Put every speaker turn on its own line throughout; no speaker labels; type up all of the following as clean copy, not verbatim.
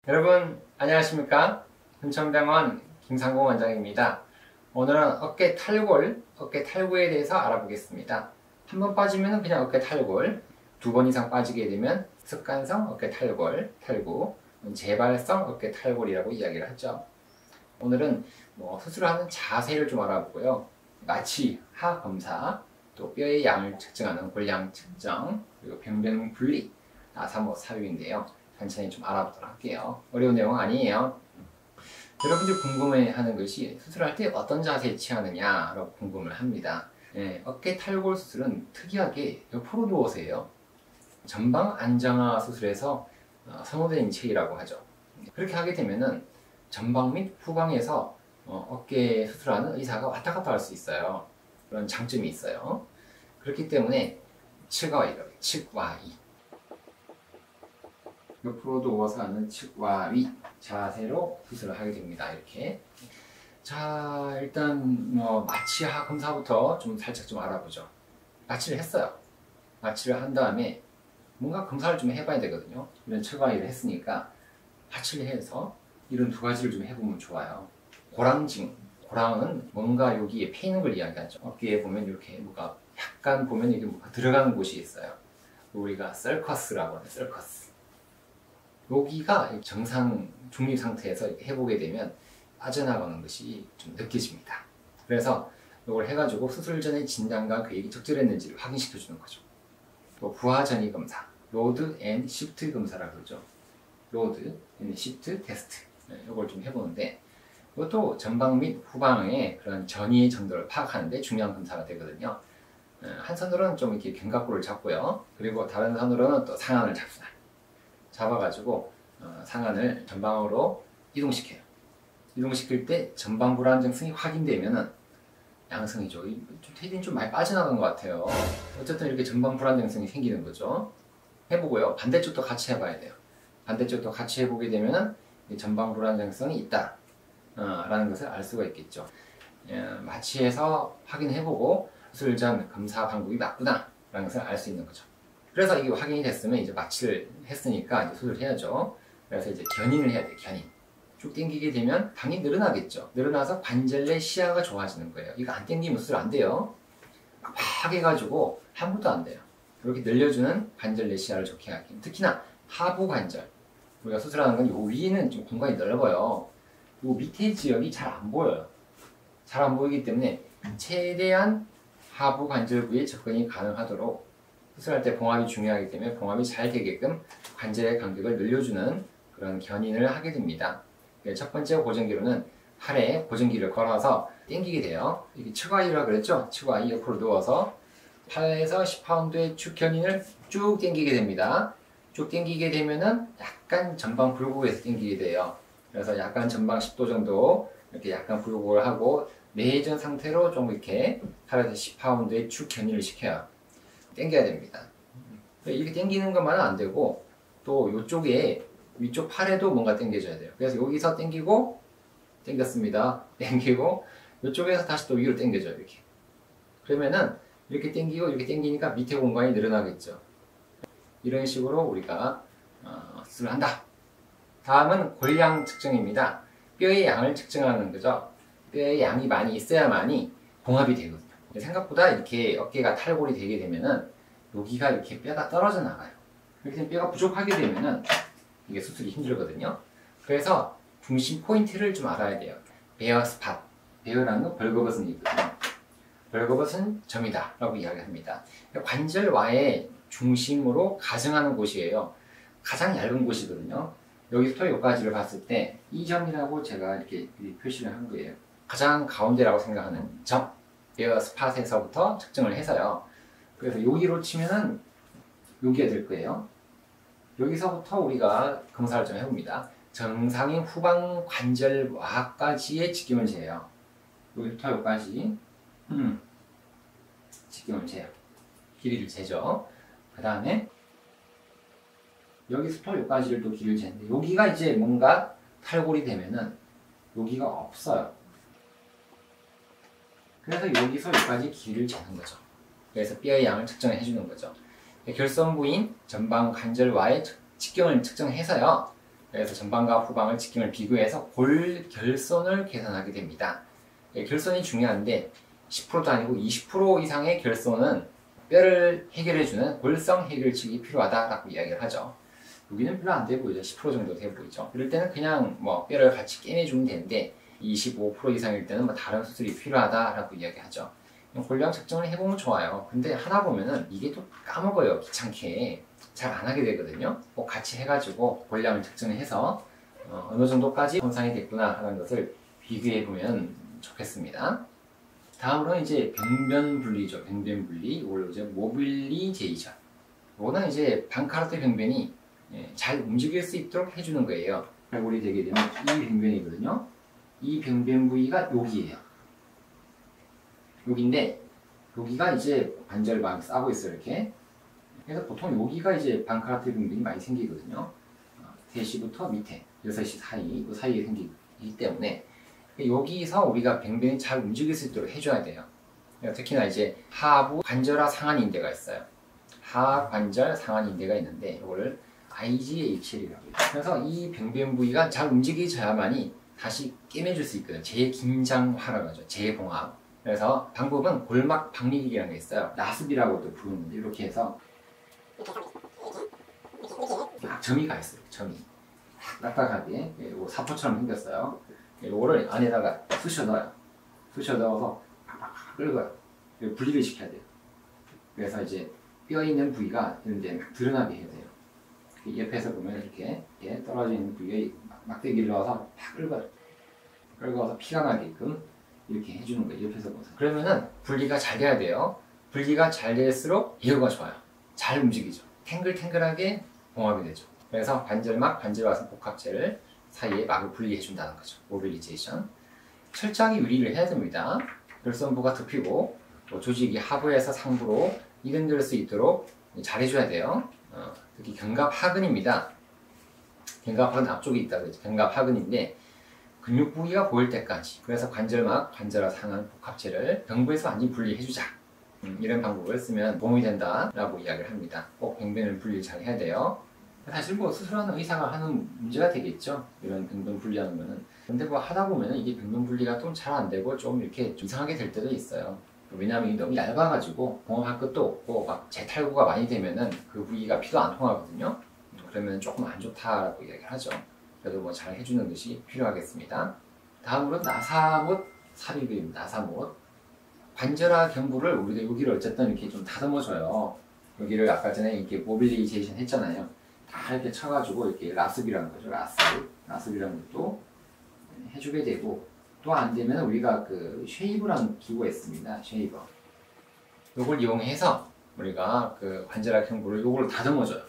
여러분 안녕하십니까? hun천병원 김상공 원장입니다. 오늘은 어깨 탈골, 어깨 탈구에 대해서 알아보겠습니다. 한 번 빠지면 그냥 어깨 탈골, 2번 이상 빠지게 되면 습관성 어깨 탈골, 탈구, 재발성 어깨 탈골이라고 이야기를 하죠. 오늘은 수술하는 자세를 좀 알아보고요. 마취, 하 검사, 또 뼈의 양을 측정하는 골양 측정, 그리고 병변 분리, 나사모 삽입인데요. 천천히 좀 알아보도록 할게요. 어려운 내용 아니에요. 여러분들 궁금해하는 것이 수술할 때 어떤 자세에 취하느냐라고 궁금을 합니다. 어깨 탈골 수술은 특이하게 옆으로 누워서 해요. 전방 안정화 수술에서 선호된 체위라고 하죠. 그렇게 하게 되면은 전방 및 후방에서 어깨 수술하는 의사가 왔다 갔다 할 수 있어요. 그런 장점이 있어요. 그렇기 때문에 측와 이렇게 측와 위, 옆으로 누워서 하는 측과 위 자세로 수술을 하게 됩니다. 이렇게. 자, 일단 마취하 검사부터 좀 살짝 좀 알아보죠. 마취를 했어요. 마취를 한 다음에 뭔가 검사를 좀 해봐야 되거든요. 이런 측과 위를 했으니까 마취를 해서 이런 두 가지를 좀 해보면 좋아요. 고랑증. 고랑은 뭔가 여기에 패이는 걸 이야기하죠. 어깨에 보면 이렇게 뭐가 약간 보면 이게 뭐가 들어가는 곳이 있어요. 우리가 썰커스라고 하는 썰커스. 여기가 정상 중립 상태에서 해보게 되면 빠져나가는 것이 좀 느껴집니다. 그래서 이걸 해가지고 수술 전에 진단과 계획이 적절했는지를 확인시켜 주는 거죠. 또 부하 전이 검사, 로드 앤 시프트 검사라고 그러죠. 로드 앤 시프트 테스트. 이걸 좀 해보는데 이것도 전방 및 후방의 그런 전이의 정도를 파악하는데 중요한 검사가 되거든요. 한 손으로는 좀 이렇게 견갑골을 잡고요. 그리고 다른 손으로는 또 상안을 잡습니다. 잡아가지고 상안을 전방으로 이동시켜요. 이동시킬 때 전방 불안정성이 확인되면은 양성이죠. 테디는 좀 많이 빠져나간 것 같아요. 어쨌든 이렇게 전방 불안정성이 생기는 거죠. 해보고요. 반대쪽도 같이 해봐야 돼요. 반대쪽도 같이 해보게 되면은 전방 불안정성이 있다 라는 것을 알 수가 있겠죠. 마취해서 확인해보고 수술 전 검사 방법이 나쁘다 라는 것을 알 수 있는 거죠. 그래서 이게 확인이 됐으면 이제 마취를 했으니까 이제 수술을 해야죠. 그래서 이제 견인을 해야 돼요. 견인. 쭉 당기게 되면 당연히 늘어나겠죠. 늘어나서 관절 내 시야가 좋아지는 거예요. 이거 안 당기면 수술 안 돼요. 막 해가지고 아무것도 안 돼요. 이렇게 늘려주는 관절 내 시야를 좋게 하기. 특히나 하부 관절. 우리가 수술하는 건 요 위에는 좀 공간이 넓어요. 요 밑에 지역이 잘 안 보여요. 잘 안 보이기 때문에 최대한 하부 관절 부에 접근이 가능하도록 수술할 때 봉합이 중요하기 때문에 봉합이 잘 되게끔 관절의 간격을 늘려주는 그런 견인을 하게 됩니다. 첫 번째 고정기로는 팔에 고정기를 걸어서 당기게 돼요. 이게 측와이라 그랬죠? 측와이 옆으로 누워서 8에서 10파운드의 축 견인을 쭉 당기게 됩니다. 쭉 당기게 되면은 약간 전방 굴곡에서 당기게 돼요. 그래서 약간 전방 10도 정도 이렇게 약간 굴곡을 하고 내전 상태로 좀 이렇게 8에서 10파운드의 축 견인을 시켜요. 당겨야 됩니다. 이렇게 당기는 것만은 안 되고 또 이쪽에 위쪽 팔에도 뭔가 당겨줘야 돼요. 그래서 여기서 당기고 당겼습니다. 당기고 이쪽에서 다시 또 위로 당겨줘요. 이렇게. 그러면은 이렇게 당기고 이렇게 당기니까 밑에 공간이 늘어나겠죠. 이런 식으로 우리가 수술을 한다. 다음은 골양 측정입니다. 뼈의 양을 측정하는 거죠. 뼈의 양이 많이 있어야만이 봉합이 되거든요. 생각보다 이렇게 어깨가 탈골이 되게 되면은 여기가 이렇게 뼈가 떨어져 나가요. 이렇게 되면 뼈가 부족하게 되면은 이게 수술이 힘들거든요. 그래서 중심 포인트를 좀 알아야 돼요. 베어 스팟. 베어라는 건 벌거벗은이거든요. 벌거벗은 점이다 라고 이야기합니다. 관절와의 중심으로 가정하는 곳이에요. 가장 얇은 곳이거든요. 여기부터 여기까지를 봤을 때 이 점이라고 제가 이렇게 표시를 한 거예요. 가장 가운데라고 생각하는 점. 베어 스팟에서부터 측정을 해서요. 그래서 여기로 치면은 여기가 될 거예요. 여기서부터 우리가 검사를 좀 해봅니다. 정상인 후방 관절와까지의 직경을 재요. 여기부터 여기까지 직경을 재요. 길이를 재죠. 그 다음에 여기서부터 여기까지를 또 길이를 재는데 여기가 이제 뭔가 탈골이 되면은 여기가 없어요. 그래서 여기서 여기까지 길이를 재는 거죠. 그래서 뼈의 양을 측정해 주는 거죠. 결선 부인 전방 관절와의 직경을 측정해서요. 그래서 전방과 후방을 직경을 비교해서 골 결손을 계산하게 됩니다. 결손이 중요한데 10%도 아니고 20% 이상의 결손은 뼈를 해결해주는 골성 해결책이 필요하다라고 이야기를 하죠. 여기는 별로 안 돼 보이죠. 10% 정도 돼 보이죠. 그럴 때는 그냥 뭐 뼈를 같이 깨내주면 되는데 25% 이상일 때는 뭐 다른 수술이 필요하다라고 이야기하죠. 골량 측정을 해보면 좋아요. 근데 하다 보면은 이게 또 까먹어요. 귀찮게 잘 안 하게 되거든요. 꼭 같이 해가지고 골량을 측정해서 어느 정도까지 손상이 됐구나 하는 것을 비교해보면 좋겠습니다. 다음으로는 이제 변변분리죠. 변변분리. 이걸로 이제 모빌리제이션. 이거는 이제 방카르트 변변이 잘 움직일 수 있도록 해주는 거예요. 발골이 되게 되면 이 변변이거든요. 이 변변 부위가 여기예요. 여기인데 여기가 이제 관절망 싸고 있어요. 이렇게. 그래서 보통 여기가 이제 방카르트 변변이 많이 생기거든요. 3시부터 밑에 6시 사이, 이 사이에 생기기 때문에 여기서 우리가 변변이 잘 움직일 수 있도록 해줘야 돼요. 특히나 이제 하부 관절하 상한인대가 있어요. 하관절 상한인대가 있는데 이거를 IGHL이라고 해요. 그래서 이 변변 부위가 잘 움직여져야만이 다시 깨매줄 수 있거든요. 재긴장화라고 하죠. 재봉합. 그래서 방법은 골막 박리기라는 게 있어요. 나습이라고도 부르는데 이렇게 해서 막 점이 가 있어요. 점이 딱딱하게 사포처럼 생겼어요. 이거를 안에다가 쑤셔 넣어요. 쑤셔 넣어서 팍팍 긁어요. 분리를 시켜야 돼요. 그래서 이제 뼈 있는 부위가 이런데 막 드러나게 해야 돼요. 옆에서 보면 이렇게 떨어져 있는 부위에 막대기를 넣어서 팍 긁어요. 긁어서 피가 나게끔 이렇게 해주는 거예요. 옆에서 보세요. 그러면은 분리가 잘 돼야 돼요. 분리가 잘 될수록 예후가 좋아요. 잘 움직이죠. 탱글탱글하게 봉합이 되죠. 그래서 관절막, 관절와선 복합체를 사이에 막을 분리해 준다는 거죠. 모빌리제이션. 철저하게 유리를 해야 됩니다. 결손부가 덮이고 또 조직이 하부에서 상부로 이동될 수 있도록 잘 해줘야 돼요. 특히 견갑하근입니다. 견갑하근 앞쪽에 있다 그러죠. 견갑하근인데 근육 부위가 보일 때까지, 그래서 관절막, 관절하 상한 복합체를 경부에서 완전히 분리해주자. 이런 방법을 쓰면 도움이 된다라고 이야기를 합니다. 꼭 병변을 분리를 잘 해야 돼요. 사실 뭐 수술하는 의사가 하는 문제가 되겠죠. 이런 병변 분리하는 거는. 근데 뭐 하다 보면 이게 병변 분리가 좀 잘 안 되고 좀 이렇게 이상하게 될 때도 있어요. 왜냐하면 이게 너무 얇아가지고 봉합할 것도 없고 막 재탈구가 많이 되면은 그 부위가 피도 안 통하거든요. 그러면 조금 안 좋다라고 이야기를 하죠. 그래도 뭐 잘 해주는 것이 필요하겠습니다. 다음으로 나사못 삽입입니다. 나사못. 관절하 경부를 우리가 여기를 어쨌든 이렇게 좀 다듬어줘요. 여기를 아까 전에 이렇게 모빌리제이션 했잖아요. 다 이렇게 쳐가지고 이렇게 라습이라는 거죠. 라습이라는 것도 해주게 되고, 또 안 되면 우리가 그 쉐이브라는 기구가 있습니다. 쉐이버. 이걸 이용해서 우리가 그 관절하 경부를 요걸 다듬어줘요.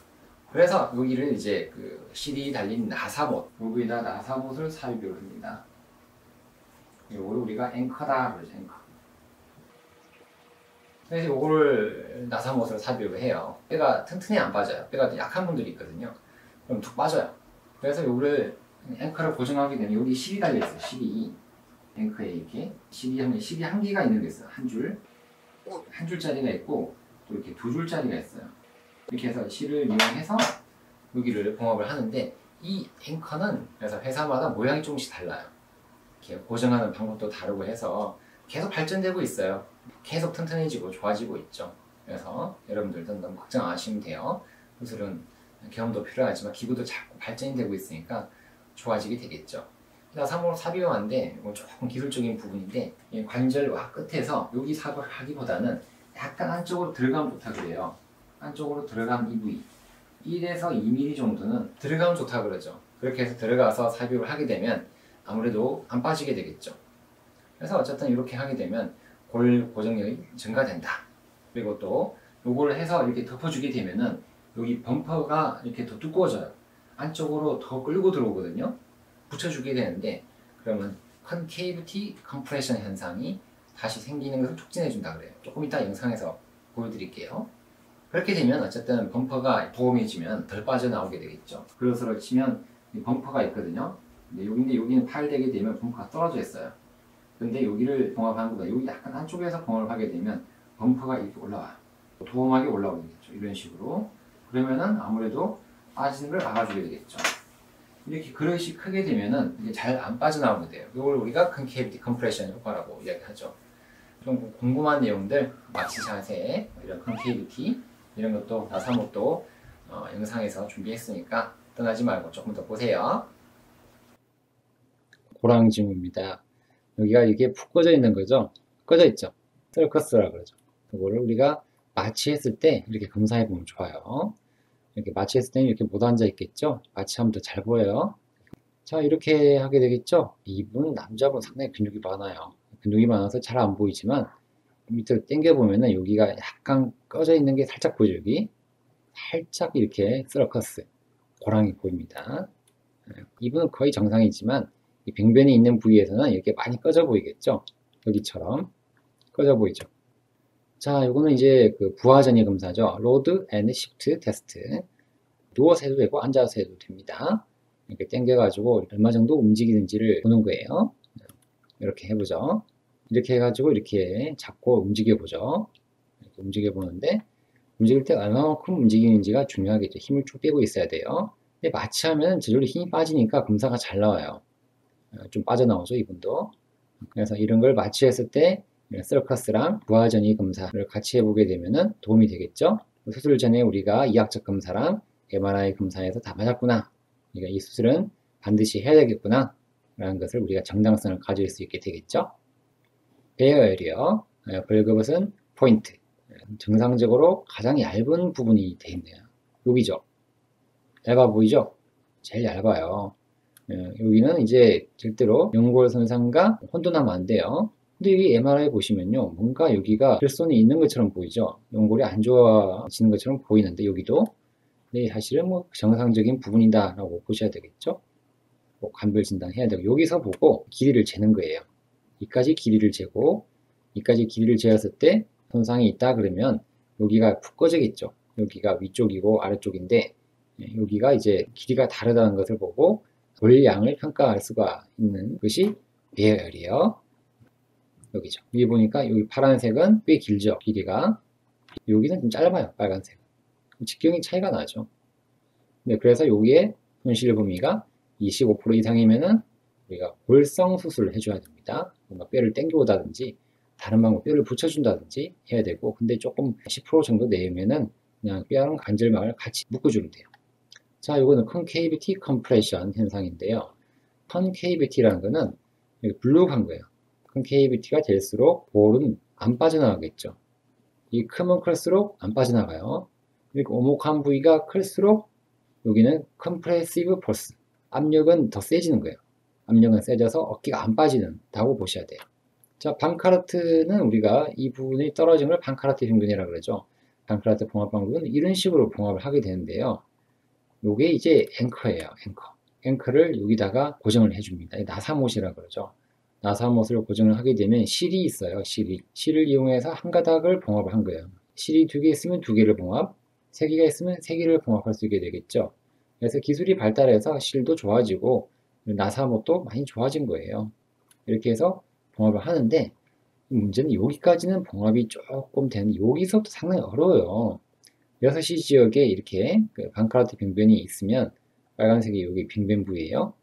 그래서 여기를 이제 그 실이 달린 나사못, 여기에다 나사못을 삽입을 합니다. 이걸 우리가 앵커다 그러죠. 앵커. 그래서 이거를 나사못을 삽입을 해요. 뼈가 튼튼히 안 빠져요. 뼈가 약한 분들이 있거든요. 그럼 툭 빠져요. 그래서 이거를 앵커를 고정하게 되면 여기 실이 달려 있어요. 실이 앵커에 이렇게 실이 한 개가 있는 게 있어요. 한 줄, 한 줄짜리가 있고 또 이렇게 두 줄짜리가 있어요. 이렇게 해서 실을 이용해서 여기를 봉합을 하는데, 이 앵커는 그래서 회사마다 모양이 조금씩 달라요. 이렇게 고정하는 방법도 다르고 해서 계속 발전되고 있어요. 계속 튼튼해지고 좋아지고 있죠. 그래서 여러분들도 너무 걱정 안 하시면 돼요. 수술은 경험도 필요하지만 기구도 자꾸 발전이 되고 있으니까 좋아지게 되겠죠. 나사못 삽입한데 조금 기술적인 부분인데, 이 관절과 끝에서 여기 삽입을 하기보다는 약간 안쪽으로 들어가면 좋다 그래요. 안쪽으로 들어간 이 부위 1에서 2mm 정도는 들어가면 좋다 그러죠. 그렇게 해서 들어가서 삽입을 하게 되면 아무래도 안 빠지게 되겠죠. 그래서 어쨌든 이렇게 하게 되면 골 고정력이 증가된다. 그리고 또 요거를 해서 이렇게 덮어주게 되면은 여기 범퍼가 이렇게 더 두꺼워져요. 안쪽으로 더 끌고 들어오거든요. 붙여주게 되는데, 그러면 컨케이비티 컴프레션 현상이 다시 생기는 것을 촉진해 준다 그래요. 조금 이따 영상에서 보여드릴게요. 그렇게 되면 어쨌든 범퍼가 보험해지면 덜 빠져나오게 되겠죠. 그래서 치면 이 범퍼가 있거든요. 근데 여기는 파열되게 되면 범퍼가 떨어져 있어요. 근데 여기를 봉합하는 것보다 여기 약간 안쪽에서 봉합을 하게 되면 범퍼가 이렇게 올라와요. 도톰하게 올라오게 되겠죠. 이런 식으로. 그러면은 아무래도 빠지는 걸 막아주게 되겠죠. 이렇게 그릇이 크게 되면은 이게 잘 안 빠져나오게 돼요. 이걸 우리가 컨케이비티 컴프레션 효과라고 이야기하죠. 좀 궁금한 내용들, 마취 자세, 이런 컨케이비티 이런 것도 나사못도 영상에서 준비했으니까 떠나지 말고 조금 더 보세요. 고랑지무입니다. 여기가 이게 푹 꺼져 있는 거죠. 꺼져 있죠. 서커스라 그러죠. 이거를 우리가 마취했을 때 이렇게 검사해 보면 좋아요. 이렇게 마취했을 때는 이렇게 못 앉아 있겠죠. 마취하면 더 잘 보여요. 자, 이렇게 하게 되겠죠. 이분 남자분 상당히 근육이 많아요. 근육이 많아서 잘 안 보이지만 밑으로 당겨 보면은 여기가 약간 꺼져 있는 게 살짝 보이죠. 여기 살짝 이렇게 서커스 고랑이 보입니다. 이분은 거의 정상이지만 이 병변이 있는 부위에서는 이렇게 많이 꺼져 보이겠죠. 여기처럼 꺼져 보이죠. 자, 요거는 이제 그 부하전이 검사죠. 로드 앤 시프트 테스트. 누워서 해도 되고 앉아서 해도 됩니다. 이렇게 당겨가지고 얼마 정도 움직이는지를 보는 거예요. 이렇게 해보죠. 이렇게 해가지고 이렇게 잡고 움직여보죠. 이렇게 움직여보는데 움직일 때 얼마만큼 움직이는지가 중요하겠죠. 힘을 쭉 빼고 있어야 돼요. 근데 마취하면 저절로 힘이 빠지니까 검사가 잘 나와요. 좀 빠져나오죠, 이분도. 그래서 이런 걸 마취했을 때 서커스랑 부하전이 검사를 같이 해보게 되면 도움이 되겠죠. 수술 전에 우리가 이학적 검사랑 MRI 검사에서 다 맞았구나. 그러니까 이 수술은 반드시 해야 되겠구나 라는 것을 우리가 정당성을 가질 수 있게 되겠죠. 베어 에리어, 벌거벗은 포인트. 정상적으로 가장 얇은 부분이 되어 있네요. 여기죠. 얇아 보이죠? 제일 얇아요. 여기는 이제 절대로 연골 손상과 혼돈하면 안 돼요. 근데 여기 MRI 보시면요, 뭔가 여기가 결손이 있는 것처럼 보이죠. 연골이 안 좋아지는 것처럼 보이는데 여기도 네, 사실은 뭐 정상적인 부분이다 라고 보셔야 되겠죠. 뭐 관별 진단 해야 되고 여기서 보고 길이를 재는 거예요. 이까지 길이를 재고 이까지 길이를 재었을 때 손상이 있다 그러면 여기가 푹 꺼지겠죠. 여기가 위쪽이고 아래쪽인데 여기가 이제 길이가 다르다는 것을 보고 돌량을 평가할 수가 있는 것이 배열이에요. 여기죠. 위에 보니까 여기 파란색은 꽤 길죠. 길이가. 여기는 좀 짧아요. 빨간색. 직경이 차이가 나죠. 네, 그래서 여기에 손실 범위가 25% 이상이면은 우리가 골성 수술을 해줘야 됩니다. 뭔가 뼈를 당겨오다든지 다른 방법 뼈를 붙여준다든지 해야 되고, 근데 조금 10% 정도 내면은 그냥 뼈랑 관절막을 같이 묶어주면 돼요. 자, 이거는 컨케이비티 컴프레션 현상인데요. 컨케이비티라는 거는 불룩한 거예요. 컨케이비티가 될수록 볼은 안 빠져나가겠죠. 이 크면 클수록 안 빠져나가요. 그리고 오목한 부위가 클수록 여기는 컴프레시브 폴스, 압력은 더 세지는 거예요. 압력은 세져서 어깨가 안 빠지는다고 보셔야 돼요. 자, 방카르트는 우리가 이 부분이 떨어진 걸 방카르트 평균이라고 그러죠. 방카르트 봉합 방법은 이런 식으로 봉합을 하게 되는데요. 요게 이제 앵커예요. 앵커를 여기다가 고정을 해줍니다. 나사못이라고 그러죠. 나사못을 고정을 하게 되면 실이 있어요. 실을 이용해서 한 가닥을 봉합을 한 거예요. 실이 2개 있으면 2개를 봉합, 3개가 있으면 3개를 봉합할 수 있게 되겠죠. 그래서 기술이 발달해서 실도 좋아지고 나사못도 많이 좋아진 거예요. 이렇게 해서 봉합을 하는데 문제는 여기까지는 봉합이 조금 되는데 여기서부터 상당히 어려워요. 6시 지역에 이렇게 방카르트 병변이 있으면 빨간색이 여기 빙변 부위예요.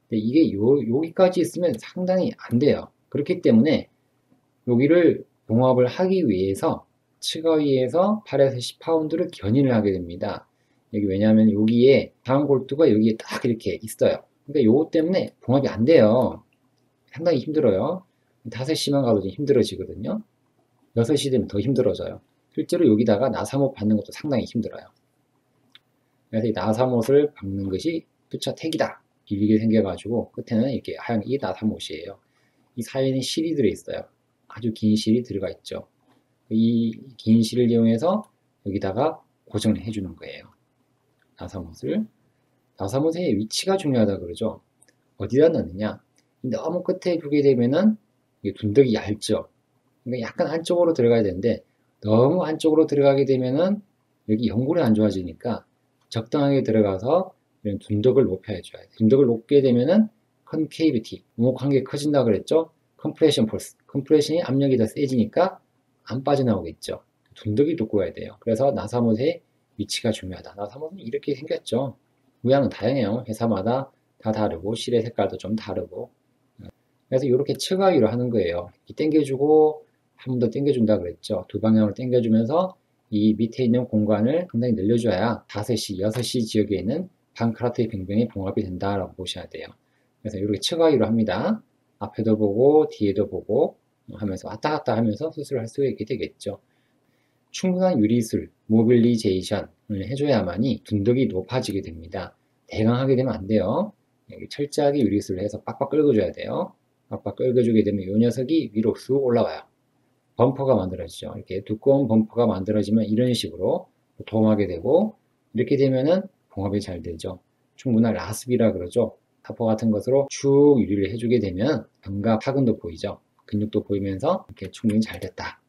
근데 이게 여기까지 있으면 상당히 안 돼요. 그렇기 때문에 여기를 봉합을 하기 위해서 측어위에서 8에서 10파운드를 견인을 하게 됩니다. 여기 왜냐하면 여기에 다운골두가 여기에 딱 이렇게 있어요. 그러니까 요거 때문에 봉합이 안 돼요. 상당히 힘들어요. 5시만 가도 좀 힘들어지거든요. 6시 되면 더 힘들어져요. 실제로 여기다가 나사못 받는 것도 상당히 힘들어요. 그래서 이 나사못을 박는 것이 투처택이다. 길게 생겨가지고 끝에는 이렇게 하얀 이 나사못이에요. 이 사이에는 실이 들어있어요. 아주 긴 실이 들어가 있죠. 이 긴 실을 이용해서 여기다가 고정을 해주는 거예요. 나사못을. 나사못의 위치가 중요하다 그러죠. 어디다 넣느냐. 너무 끝에 두게 되면은 둔덕이 얇죠. 그러니까 약간 안쪽으로 들어가야 되는데 너무 안쪽으로 들어가게 되면은 여기 연골이 안 좋아지니까 적당하게 들어가서 이런 둔덕을 높여줘야 돼요. 둔덕을 높게 되면은 컨케이비티, 오목한 게 커진다 그랬죠. 컴프레션 폴스, 컴프레션이 압력이 더 세지니까 안 빠져나오겠죠. 둔덕이 두꺼워야 돼요. 그래서 나사못의 위치가 중요하다. 나사못은 이렇게 생겼죠. 모양은 다양해요. 회사마다 다 다르고 실의 색깔도 좀 다르고. 그래서 이렇게 측아 위로 하는 거예요. 당겨주고 한 번 더 당겨준다 그랬죠. 두 방향으로 당겨주면서 이 밑에 있는 공간을 상당히 늘려줘야 5시, 6시 지역에 있는 반카라트의 병변이 봉합이 된다라고 보셔야 돼요. 그래서 이렇게 측아 위로 합니다. 앞에도 보고 뒤에도 보고 하면서 왔다 갔다 하면서 수술을 할 수 있게 되겠죠. 충분한 유리술, 모빌리제이션을 해줘야만이 둔덕이 높아지게 됩니다. 대강 하게 되면 안 돼요. 철저하게 유리술을 해서 빡빡 긁어줘야 돼요. 빡빡 긁어주게 되면 이 녀석이 위로 쑥 올라와요. 범퍼가 만들어지죠. 이렇게 두꺼운 범퍼가 만들어지면 이런 식으로 도움하게 되고, 이렇게 되면은 봉합이 잘 되죠. 충분한 라습이라 그러죠. 타퍼 같은 것으로 쭉 유리를 해주게 되면 변과 파근도 보이죠. 근육도 보이면서 이렇게 충분히 잘 됐다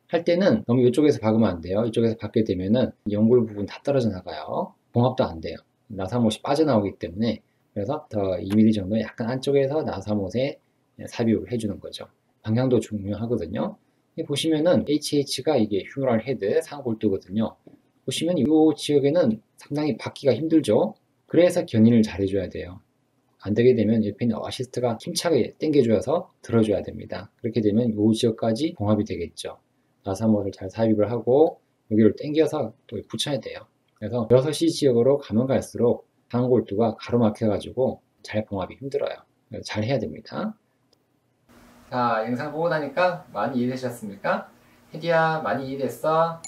할 때는 너무 이쪽에서 박으면 안 돼요. 이쪽에서 박게 되면은 연골 부분 다 떨어져 나가요. 봉합도 안 돼요. 나사못이 빠져나오기 때문에. 그래서 더 2mm 정도 약간 안쪽에서 나사못에 삽입을 해주는 거죠. 방향도 중요하거든요. 보시면은 HH가 이게 휴머럴 헤드 상골두거든요. 보시면 이 지역에는 상당히 박기가 힘들죠. 그래서 견인을 잘 해줘야 돼요. 안 되게 되면 옆에 있는 어시스트가 힘차게 당겨줘서 들어줘야 됩니다. 그렇게 되면 이 지역까지 봉합이 되겠죠. 나사못을 잘 삽입을 하고 여기를 당겨서 또 붙여야 돼요. 그래서 6시 지역으로 가면 갈수록 상골두가 가로막혀가지고 잘 봉합이 힘들어요. 그래서 잘 해야 됩니다. 자, 영상 보고 나니까 많이 이해되셨습니까? 혜디야, 많이 이해됐어?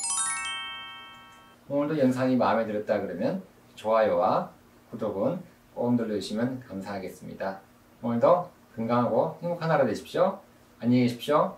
오늘도 영상이 마음에 들었다 그러면 좋아요와 구독은 꼭 눌러주시면 감사하겠습니다. 오늘도 건강하고 행복한 하루 되십시오. 안녕히 계십시오.